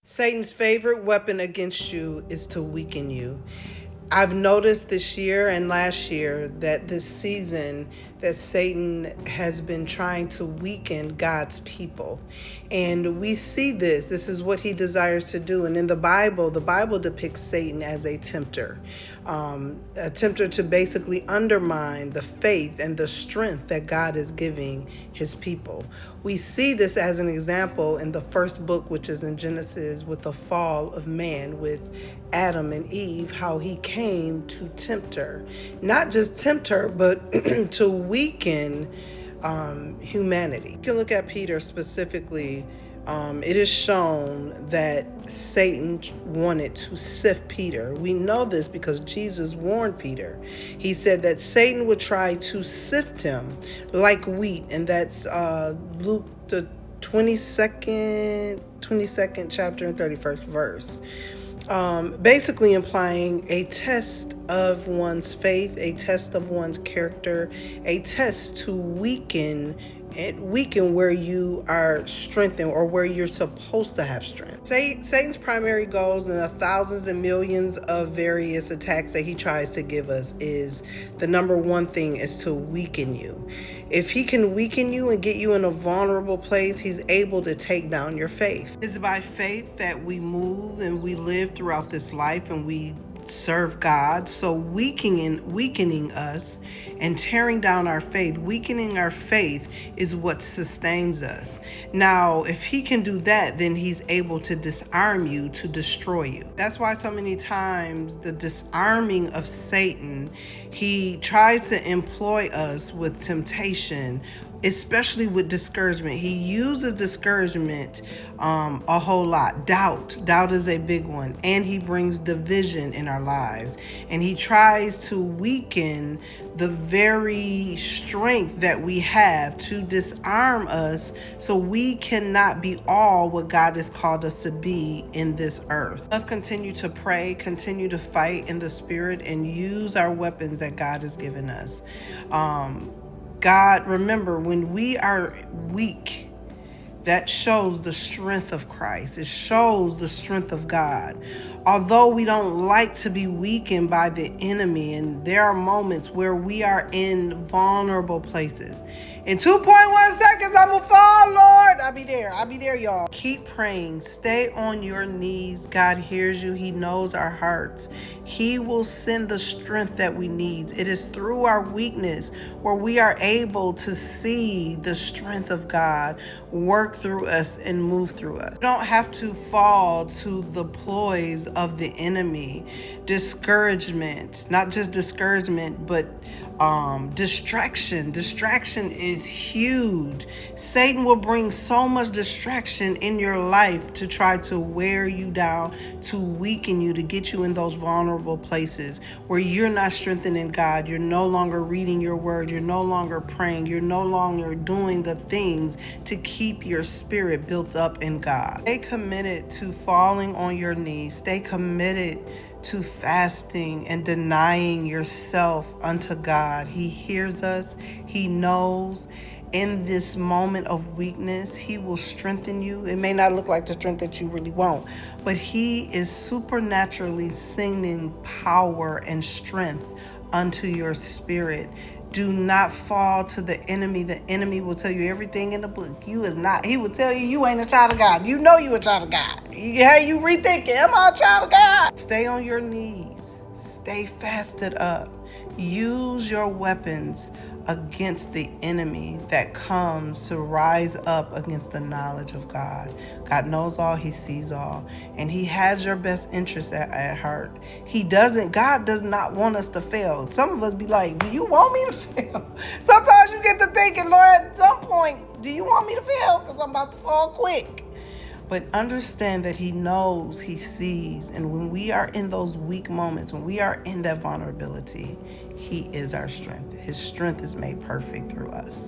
Satan's favorite weapon against you is to weaken you. I've noticed this year and last year that this season that Satan has been trying to weaken God's people. And we see this. This is what he desires to do. And in the Bible depicts Satan as a tempter to basically undermine the faith and the strength that God is giving his people. We see this as an example in the first book, which is in Genesis, with the fall of man, with Adam and Eve, how he came to tempt her. Not just tempt her, but to weaken humanity. You can look at Peter specifically. It is shown that Satan wanted to sift Peter. We know this because Jesus warned Peter. He said that Satan would try to sift him like wheat, and that's Luke the 22nd chapter and 31st verse. Basically implying a test of one's faith, a test of one's character, a test to weaken where you are strengthened or where you're supposed to have strength. Satan's primary goals and the thousands and millions of various attacks that he tries to give us is the number one thing is to weaken you. If he can weaken you and get you in a vulnerable place, he's able to take down your faith. It's by faith that we move and we live throughout this life and we serve God. So weakening us and tearing down our faith, weakening our faith is what sustains us. Now, if he can do that, then he's able to disarm you, to destroy you. That's why so many times the disarming of Satan, he tries to employ us with temptation, especially with discouragement. He uses discouragement a whole lot. Doubt is a big one, and he brings division in our lives, and he tries to weaken the very strength that we have to disarm us so we cannot be all what God has called us to be in this earth. Let's continue to pray, continue to fight in the spirit, and use our weapons that God has given us. God, remember, when we are weak, that shows the strength of Christ. It shows the strength of God. Although we don't like to be weakened by the enemy, and there are moments where we are in vulnerable places. In 2.1 seconds, I will fall, Lord. I'll be there, y'all. Keep praying. Stay on your knees. God hears you. He knows our hearts. He will send the strength that we need. It is through our weakness where we are able to see the strength of God work through us and move through us. We don't have to fall to the ploys of the enemy. Discouragement, not just discouragement, but distraction is huge. Satan will bring so much distraction in your life to try to wear you down, to weaken you, to get you in those vulnerable places where you're not strengthened in God. You're no longer reading your word. You're no longer praying. You're no longer doing the things to keep your spirit built up in God. Stay committed to falling on your knees. Stay committed to fasting and denying yourself unto God. He hears us. He knows. In this moment of weakness, he will strengthen you. It may not look like the strength that you really want, but he is supernaturally sending power and strength unto your spirit. Do not fall to the enemy. The enemy will tell you everything in the book. He will tell you you ain't a child of God. You know you a child of God. You rethinking, am I a child of God? Stay on your knees. Stay fasted up. Use your weapons against the enemy that comes to rise up against the knowledge of God. God knows all, he sees all, and he has your best interest at heart. God does not want us to fail. Some of us be like, do you want me to fail? Sometimes you get to thinking, Lord, at some point, do you want me to fail? Because I'm about to fall quick. But understand that he knows, he sees, and when we are in those weak moments, when we are in that vulnerability, he is our strength. His strength is made perfect through us.